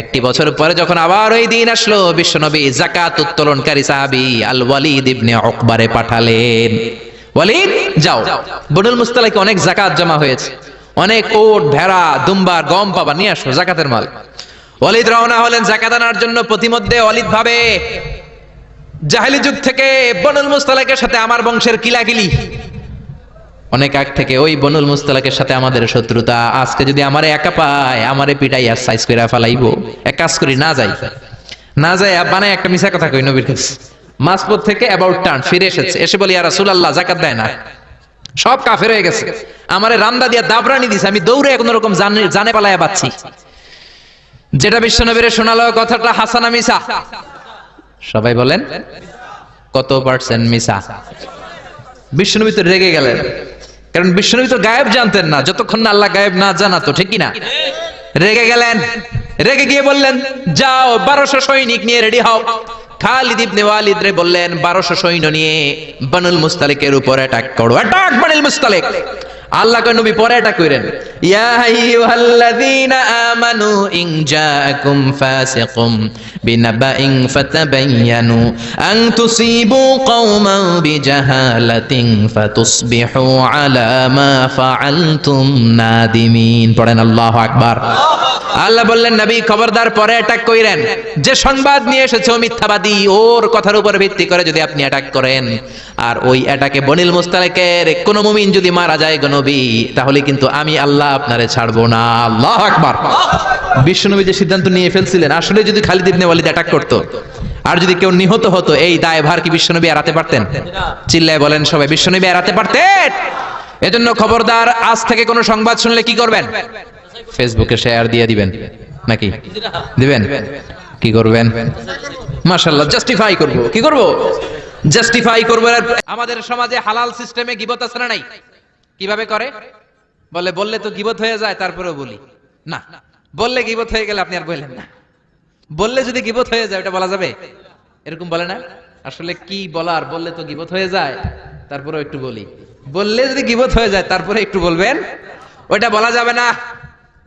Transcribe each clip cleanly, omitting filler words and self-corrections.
একটি বছর পরে যখন আবার ওই দিন আসলো, বিশ্বনবী যাকাত উত্তোলনকারী সাহাবী আল ওয়ালিদ ইবনে উকবারে পাঠালেন, ওয়ালিদ যাও, বনুল মুস্তালিকে অনেক যাকাত জমা হয়েছে, অনেক ওট ভেড়া দুম্বার গম পাবা, নিয়ে আসো যাকাতের মাল। ওয়ালিদ রওনা হলেন যাকাত আনার জন্য। প্রতিমধ্যে ওয়ালিদ ভাবে জাহেলি যুগ থেকে বনুল মুস্তালিকের সাথে আমার বংশের কিলাকিলি, অনেক আগ থেকে ওই বনুল মুস্তালিকের সাথে আমাদের শত্রুতা। আজকে যদি আমারে একা পায়, আমারে পিটাই আর সাইজ কইরা ফেলাইবো। এক কাজ করি, না যাই, না যাই বানায় একটা মিছা কথা কই নবীর কাছে। মাঝপথ থেকে অ্যাবাউট টার্ন ফিরে এসেছে, এসে বলি ইয়া রাসূলুল্লাহ যাকাত দেয় না, সব কাফের হয়ে গেছে, আমারে রামদা দিয়া দাবরানি দিছে, আমি দৌড়ে কোন রকম জানে পালায়া বাঁচছি। যেটা বিশ্বনবীরে শোনালো কথাটা হাসানা মিছা? সবাই বলেন কত পার্সেন্ট মিছা? বিশ্বনবী তো রেগে গেলেন, কারণ বিশ্বনবী তো গায়েব জানতেন না যতক্ষণ না আল্লাহ গায়েব না জানাতো, ঠিক কি না? রেগে গেলেন, রেগে গিয়ে বললেন যাও 1200 সৈনিক নিয়ে রেডি হও। খালিদ ইবনে ওয়ালিদ রে বললেন 1200 সৈন্য নিয়ে বনুল মুস্তালিকের উপর অ্যাটাক করো, অ্যাটাক বনুল মুস্তালিক। আল্লাহ কয় নবী পরে অ্যাটাক করেন, ইয়া আইয়ুহাল্লাযীনা আমানু ইন জাআকুম ফাসিকুম বিনাবাইন ফাতাবায়ানু আন তুসিবু কওমান বিজাহালাতিন ফাতুসবিহু আলা মা ফাআলতুম নাদিমিন। পড়েন আল্লাহু আকবার। আল্লাহ বললেন নবী খবরদার পরে অ্যাটাক কইরেন, যে সংবাদ নিয়ে এসেছে ও মিথ্যাবাদী, ওর কথার উপর ভিত্তি করে যদি আপনি অ্যাটাক করেন, আর ওই অ্যাটাকে বনিল মুস্তালিকের কোন মুমিন যদি মারা যায় গো নবী, তাহলে কিন্তু আমি আল্লাহ আপনারে ছাড়বো না। আল্লাহু আকবার। বিশ্বনবী যে সিদ্ধান্ত নিয়ে ফেলছিলেন, আসলে যদি খালিদ ইবনে ওয়ালিদ অ্যাটাক করতো আর যদি কেউ নিহত হতো, এই দায়ভার কি বিশ্বনবী এড়াতে পারতেন? চিল্লায় বলেন সবাই, বিশ্বনবী এড়াতে পারতেন? এজন্য খবরদার, আজ থেকে কোনো সংবাদ শুনলে কি করবেন? ফেসবুকে শেয়ার দিয়ে দিবেন, নাকি দিবেন? কি করবেন? মাশাআল্লাহ, জাস্টিফাই করব। কি করব? জাস্টিফাই করব। আমাদের সমাজে হালাল সিস্টেমে গীবত আছে না নাই? কিভাবে করে? বললে তো গীবত হয়ে যায়, তারপরেও বলি না। বললে গীবত হয়ে গেলে আপনি আর বললেন না। বললে যদি গীবত হয়ে যায়, ওটা বলা যাবে? এরকম বলে না? আসলে কি বলার, বললে তো গীবত হয়ে যায়, তারপরেও একটু বলি। বললে যদি গীবত হয়ে যায়, তারপরে একটু বলবেন, ওটা বলা যাবে না।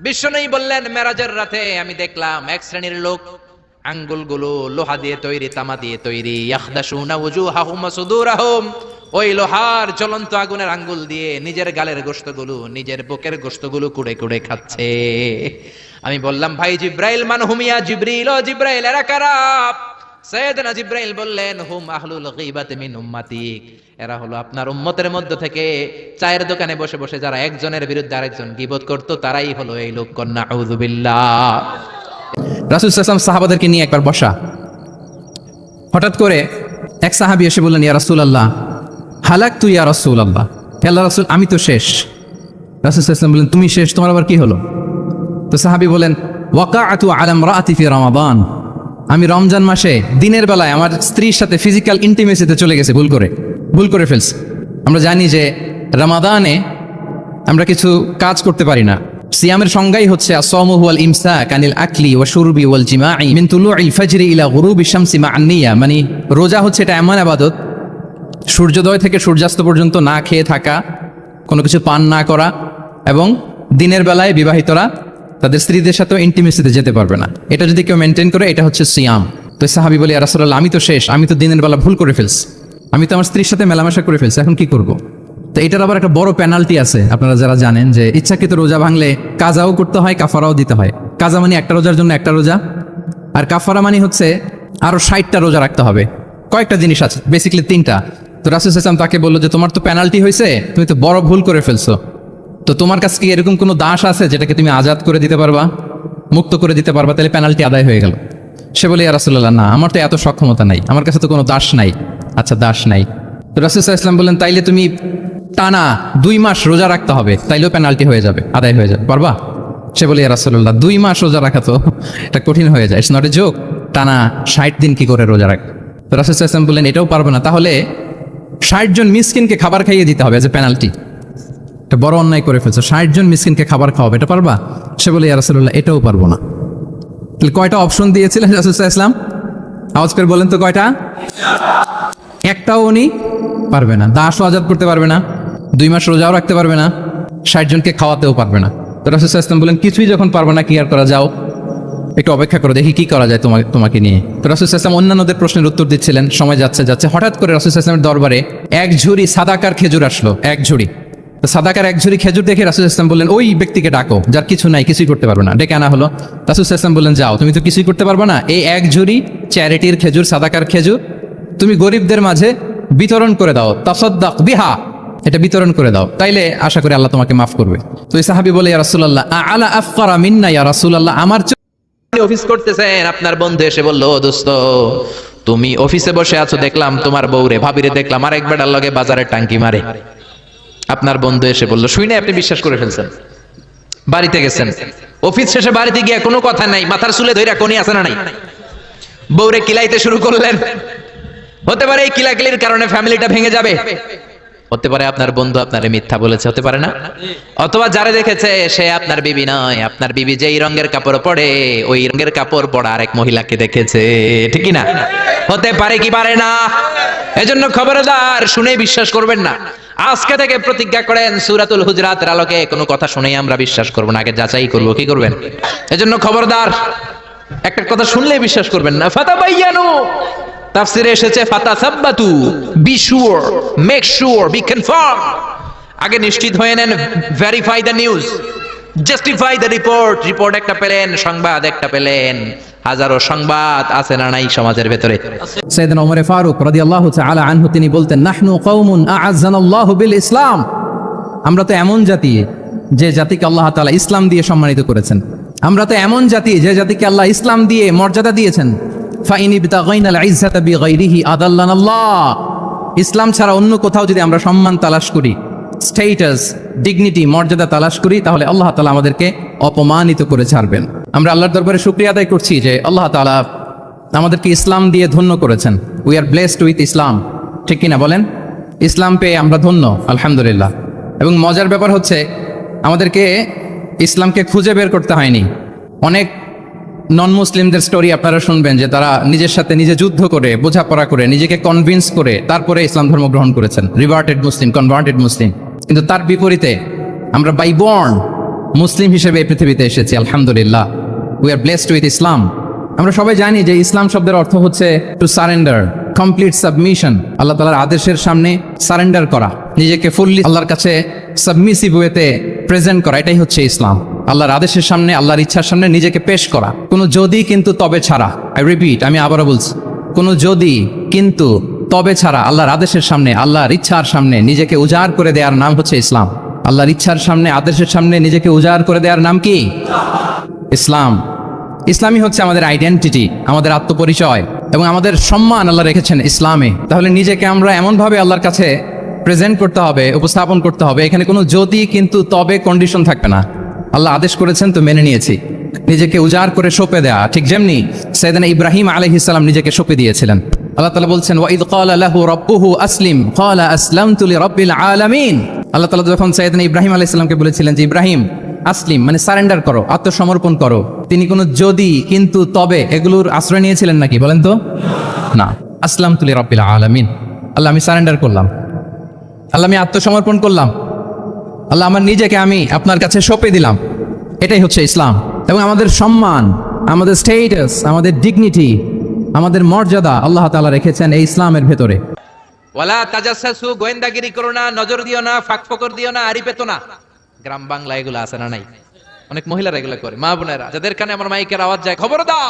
বিশ্বনবী বললেন মেরাজের রাতে আমি দেখলাম এক শ্রেণীর লোক আঙ্গুলগুলো লোহা দিয়ে তৈরি, তামা দিয়ে তৈরি, ইয়াখদাশুনা ওয়াজুহাহুম ওয়া সুদুরাহুম, ওই লোহার জ্বলন্ত আগুনের আঙ্গুল দিয়ে নিজের গালের গোশতগুলো, নিজের বুকের গোশতগুলো কুড়ে কুড়ে খাচ্ছে। আমি বললাম ভাই জিব্রাইল, মান হুমিয়া জিবরিল, ও জিব্রাইল এরা কারা? সাইয়েদনা জিব্রাইল বললেন হুম আহলুল গীবাতি মিন উম্মতিক, এরা হলো আপনার উম্মতের মধ্য থেকে চায়ের দোকানে বসে বসে যারা একজনের বিরুদ্ধে আরেকজন গীবত করত, তারাই হলো এই লোকগণ। নাউযু বিল্লাহ। রাসূল সাল্লাল্লাহু আলাইহি ওয়াসাল্লাম সাহাবাদেরকে নিয়ে একবার বসা, হঠাৎ করে এক সাহাবী এসে বললেন ইয়া রাসূলুল্লাহ হালাকতু ইয়া রাসূলুল্লাহ, আল্লাহর রাসূল আমি তো শেষ। রাসূল সাল্লাল্লাহু আলাইহি ওয়াসাল্লাম বললেন তুমি শেষ, তোমার আবার কি হলো? তো সাহাবী বলেন ওয়াকাআতু আলা ইমরাআতি ফি রমাদান, আমি রমজান মাসে দিনের বেলায় আমার স্ত্রীর সাথে ফিজিক্যাল ইন্টিমেসিতে চলে গেছে, ভুল করে ফেলছে। আমরা জানি যে রমাদানে আমরা কিছু কাজ করতে পারি না। সিয়ামের সংজ্ঞাই হচ্ছে আসসাওমু হুয়াল ইমসাক আনিল আকলি ওয়া শুরবি ওয়াল জিমাই মিন তুলুইল ফাজরি ইলা গুরুবিশ শামসি মা'আন নিয়া, মানে রোজা হচ্ছে এটা এমন ইবাদত, সূর্যোদয় থেকে সূর্যাস্ত পর্যন্ত না খেয়ে থাকা, কোনো কিছু পান না করা, এবং দিনের বেলায় বিবাহিতরা তাদের স্ত্রীদের সাথেও ইন্টিমেসিতে যেতে পারবে না। এটা যদি কেউ মেনটেন করে, এটা হচ্ছে সিয়াম। তো সাহাবী বলে ইয়া রাসূলুল্লাহ আমি তো শেষ, আমি তো দিনের বেলা ভুল করে ফেলছি, আমি তো আমার স্ত্রীর সাথে মেলামেশা করে ফেলছি, এখন কি করব? তো এটার আবার একটা বড় পেনাল্টি আছে, আপনারা যারা জানেন যে ইচ্ছাকৃত রোজা ভাঙলে কাজাও করতে হয়, কাফারাও দিতে হয়। কাজা মানে একটা রোজার জন্য একটা রোজা, আর কাফারা মানে হচ্ছে আরো 60টা রোজা রাখতে হবে। কয়েকটা জিনিস আছে, বেসিক্যালি 3টা। তো রাসূল সাল্লাল্লাহু আলাইহি ওয়াসাল্লাম তাকে বললো যে তোমার তো পেনাল্টি হয়েছে, তুমি তো বড় ভুল করে ফেলছো, তো তোমার কাছে কি এরকম কোনো দাস আছে যেটাকে তুমি আজাদ করে দিতে পারবা, মুক্ত করে দিতে পারবা, তাহলে পেনাল্টি আদায় হয়ে গেল। সে বলে ইয়া রাসূলুল্লাহ না, আমার তো এত সক্ষমতা নাই, আমার কাছে তো কোনো দাস নাই। আচ্ছা দাস নাই, তো রাসূল সাল্লাল্লাহু আলাইহি ওয়াসাল্লাম বললেন তাইলে তুমি টানা 2 মাস রোজা রাখতে হবে, তাইলেও পেনাল্টি হয়ে যাবে, আদায় হয়ে যাবে, পারবা? সে বলে ইয়া রাসূলুল্লাহ 2 মাস রোজা রাখা তো এটা কঠিন হয়ে যায়, ইটস নট এ জোক, টানা 60 দিন কি করে রোজা রাখ? তো রাসূল সাল্লাল্লাহু আলাইহি ওয়াসাল্লাম বললেন এটাও পারবো না, তাহলে 60 জন মিসকিনকে খাবার খাইয়ে দিতে হবে এজ এ পেনাল্টি। এটা বড় অন্যায় করে ফেলছো, 60 জন মিসকিনকে খাবার খাওয়াবে, এটা পারবা? সে বলে ইয়া রাসূলুল্লাহ এটাও পারবো না। তাহলে কয়টা অপশন দিয়েছিলেন রাসূল সাল্লাল্লাহু আলাইহি ওয়াসাল্লাম? আওয়াজ করে বলেন তো কয়টা? একটাও উনি পারবে না। দাসও আজাদ করতে পারবে না, 2 মাস রোজাও রাখতে পারবে না, 60 জনকে খাওয়াতেও পারবে না। তো রাসূল সাল্লাল্লাহু আলাইহি ওয়াসাল্লাম বলেন কিছুই যখন পারবে না, কি আর করা, যাও একটু অপেক্ষা করো, দেখি কি করা যায় তোমাকে নিয়ে। তো রাসূল সাল্লাল্লাহু আলাইহি ওয়াসাল্লাম অন্যান্যদের প্রশ্নের উত্তর দিচ্ছিলেন, সময় যাচ্ছে হঠাৎ করে রাসূল সাল্লাল্লাহু আলাইহি ওয়াসাল্লামের দরবারে এক ঝুড়ি সাদাকার খেজুর আসলো, এক ঝুড়ি। তো সাদাকার এক ঝুড়ি খেজুর দেখে রাসূল সাল্লাল্লাহু আলাইহি ওয়াসাল্লাম বললেন, ওই ব্যক্তিকে ডাকো যার কিছু নাই, কিছুই করতে পারবে না। ডেকে আনা হলো। রাসূল সাল্লাল্লাহু আলাইহি ওয়াসাল্লাম বললেন, যাও, তুমি তো কিছুই করতে পারবে না, এই এক ঝুড়ি চ্যারিটির খেজুর, সাদাকার খেজুর তুমি গরিবদের মাঝে বিতরণ করে দাও, তাসাদ্দাক বিহা, এটা বিতরণ করে দাও, তাইলে আশা করি আল্লাহ তোমাকে মাফ করবে। তো এই সাহাবী বলে, ইয়া রাসূলুল্লাহ আলা আফকারা মিন্না ইয়া রাসূলুল্লাহ, আমার অফিস করতেছেন, আপনার বন্ধু এসে বলল, ও দোস্ত, তুমি অফিসে বসে আছো, দেখলাম তোমার বউরে ভাবিরে দেখলাম আরেক বেটার লগে বাজারে টাঙ্কি মারে। আপনার বন্ধু এসে বলল, শুই না আপনি বিশ্বাস করে ফেলছেন, বাড়িতে গেছেন, অফিস শেষে বাড়িতে গিয়ে কোনো কথা নাই, মাথার চুলে ধইরা কোনি আছে না নাই, বউরে কিলাইতে শুরু করলেন। হতে পারে এই কিলাকিলির কারণে ফ্যামিলিটা ভেঙে যাবে, হতে পারে আপনার বন্ধু আপনারে মিথ্যা বলেছে, হতে পারে না, অথবা যারা দেখেছে সে আপনার বিবি নয়, আপনার বিবি যেই রঙের কাপড় পরে ওই রঙের কাপড় পরা আরেক মহিলাকে দেখেছে, ঠিক কি না? হতে পারে কি পারে না? এজন্য খবরদার, শুনে বিশ্বাস করবেন না। আজকে থেকে প্রতিজ্ঞা করেন, সূরাতুল হুজরাতের আলোকে কোনো কথা শুনেই আমরা বিশ্বাস করব না, আগে যাচাই করব। কি করবেন? এজন্য খবরদার, একটা কথা শুনলেই বিশ্বাস করবেন না। ফাতাবায়ানু, তাফসিরে এসেছে ফাতাসাব্বাতু, be sure, make sure, be confirm. আগে নিশ্চিত হয়ে নেন, verify the news, justify the report. Report একটা পেলেন, সংবাদ একটা পেলেন, হাজারো সংবাদ আছে না নাই সমাজের ভেতরে। সাইয়েদনা ওমর ফারুক রাদিয়াল্লাহু তাআলা আনহু তিনি বলতেন, নাহনু কওমুন আ'আজ্জানাল্লাহু বিল ইসলাম, আমরা তো এমন জাতি যে জাতিকে আল্লাহ তাআলা ইসলাম দিয়ে সম্মানিত করেছেন। আমরা তো এমন জাতি যে জাতিকে আল্লাহ ইসলাম দিয়ে মর্যাদা দিয়েছেন। ফাইন ইবতাগাইনাল ইজ্জাতা বিগাইরিহি আদাল্লানাল্লাহ, ইসলাম ছাড়া অন্য কোথাও যদি আমরা সম্মান তালাশ করি, স্ট্যাটাস, ডিগনিটি, মর্যাদা তালাশ করি, তাহলে আল্লাহ তাআলা আমাদেরকে অপমানিত করে ছাড়বেন। আমরা আল্লাহর দরবারে শুকরিয়া আদায় করছি যে আল্লাহ তাআলা আমাদেরকে ইসলাম দিয়ে ধন্য করেছেন। উই আর ব্লেসড উইথ ইসলাম, ঠিক কিনা বলেন? ইসলাম পেয়ে আমরা ধন্য, আলহামদুলিল্লাহ। এবং মজার ব্যাপার হচ্ছে, আমাদেরকে ইসলামকে খুঁজে বের করতে হয়নি। অনেক নন মুসলিমদের স্টোরি আপনারা শুনবেন যে তারা নিজের সাথে নিজে যুদ্ধ করে, বোঝাপড়া করে, নিজেকে কনভিন্স করে তারপরে ইসলাম ধর্ম গ্রহণ করেছেন, রিভার্টেড মুসলিম, কনভার্টেড মুসলিম। কিন্তু তার বিপরীতে আমরা বাই বর্ন মুসলিম হিসেবে এই পৃথিবীতে এসেছি, আলহামদুলিল্লাহ। উই আর ব্লেসড উইথ ইসলাম। আমরা সবাই জানি যে ইসলাম শব্দের অর্থ হচ্ছে টু সারেন্ডার, কমপ্লিট সাবমিশন, আল্লাহ তাআলার আদেশের সামনে সারেন্ডার করা, নিজেকে ফুললি আল্লাহর কাছে সাবমিসিভ ওয়েতে প্রেজেন্ট করা, এটাই হচ্ছে ইসলাম। আল্লাহর আদেশের সামনে, আল্লাহর ইচ্ছার সামনে নিজেকে পেশ করা, কোনো যদি কিন্তু তবে ছাড়া। আই রিপিট, আমি আবারও বলছি, কোনো যদি কিন্তু তবে ছাড়া আল্লাহর আদেশের সামনে, আল্লাহর ইচ্ছার সামনে নিজেকে উজাড় করে দেওয়ার নাম হচ্ছে ইসলাম। আল্লাহর ইচ্ছার সামনে, আদেশের সামনে নিজেকে উজাড় করে দেওয়ার নাম কি? ইসলাম। ইসলামই হচ্ছে আমাদের আইডেন্টিটি, আমাদের আত্মপরিচয়, এবং আমাদের সম্মান আল্লাহ রেখেছেন ইসলামে। তাহলে নিজেকে আমরা এমনভাবে আল্লাহর কাছে প্রেজেন্ট করতে হবে, উপস্থাপন করতে হবে, এখানে কোনো যদি কিন্তু তবে কন্ডিশন থাকবে না। আল্লাহ আদেশ করেছেন তো মেনে নিয়েছি। নিজেকে উজাড় করে সঁপে দেয়া, ঠিক যেমনি সাইয়েদনা ইব্রাহিম আলাইহিস সালাম নিজেকে সঁপে দিয়েছিলেন। আল্লাহ তাআলা বলছেন, ওয়া ইয ক্বালা লাহু রাব্বুহু আসলিম ক্বালা আসলামতু লিরাব্বিল আলামিন। আল্লাহ তাআলা যখন সাইয়েদনা ইব্রাহিম আলাইহিস সালামকে বলেছিলেন যে ইব্রাহিম আসলিম, মানে সারেন্ডার করো, আত্মসমর্পণ করো, তিনি কোনো যদি কিন্তু তবে এগুলোর আশ্রয় নিয়েছিলেন নাকি? বলেন তো না। আসলামতু লিরাব্বিল আলামিন, আল্লাহ আমি সারেন্ডার করলাম, আল্লাহ আমি আত্মসমর্পণ করলাম, আল্লাহ আমার নিজেকে আমি আপনার কাছে সঁপে দিলাম। এটাই হচ্ছে ইসলাম। এবং আমাদের সম্মান, আমাদের স্টেটাস, আমাদের ডিগনিটি, আমাদের মর্যাদা আল্লাহ তাআলা রেখেছেন এই ইসলামের ভেতরে। ওয়ালা তাজাসসু, গোয়েন্দাগিরি করো না, নজর দিও না, ফাঁক ফকর দিও না, আড়ি পেতো না। গ্রাম বাংলা এগুলো আছে না নাই? অনেক মহিলারা এগুলো করে। মা বোনেরা, যাদের কানে আমার মাইকের আওয়াজ যায়, খবরদার,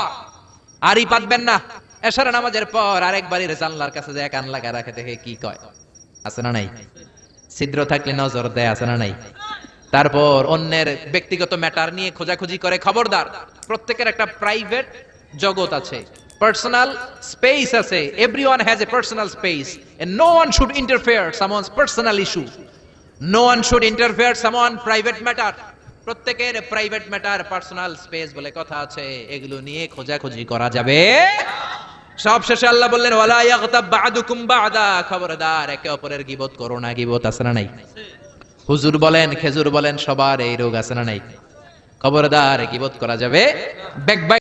আড়ি পাতবেন না। এশার নামাজের পর আরেক বাড়ির জানলার কাছে যায় কান লাগা রাখে, দেখে কি কয়, আছে না নাই? ছিদ্র থাকলে নজর দেয়, আছে না নাই? তারপর অন্যের ব্যক্তিগত ম্যাটার নিয়ে খোঁজাখুঁজি করে, খবরদার। প্রত্যেকের একটা প্রাইভেট জগৎ আছে, পার্সোনাল স্পেস আছে। Everyone has a personal space and no one should interfere someone's personal issue. No one should interfere someone private matter. প্রত্যেকের প্রাইভেট ম্যাটার, পার্সোনাল স্পেস বলে কথা আছে, এগুলো নিয়ে খোঁজাখুঁজি করা যাবে। সব শেষে আল্লাহ বললেন, ওয়ালা ইয়াগতাব বা'দুকুম বা'দা, খবরদার একে অপরের গীবত করো না। গীবত আছে না নাই? হুজুর বলেন, খেজুর বলেন, সবার এই রোগ আছে না নাই? খবরদার গীবত করা যাবে।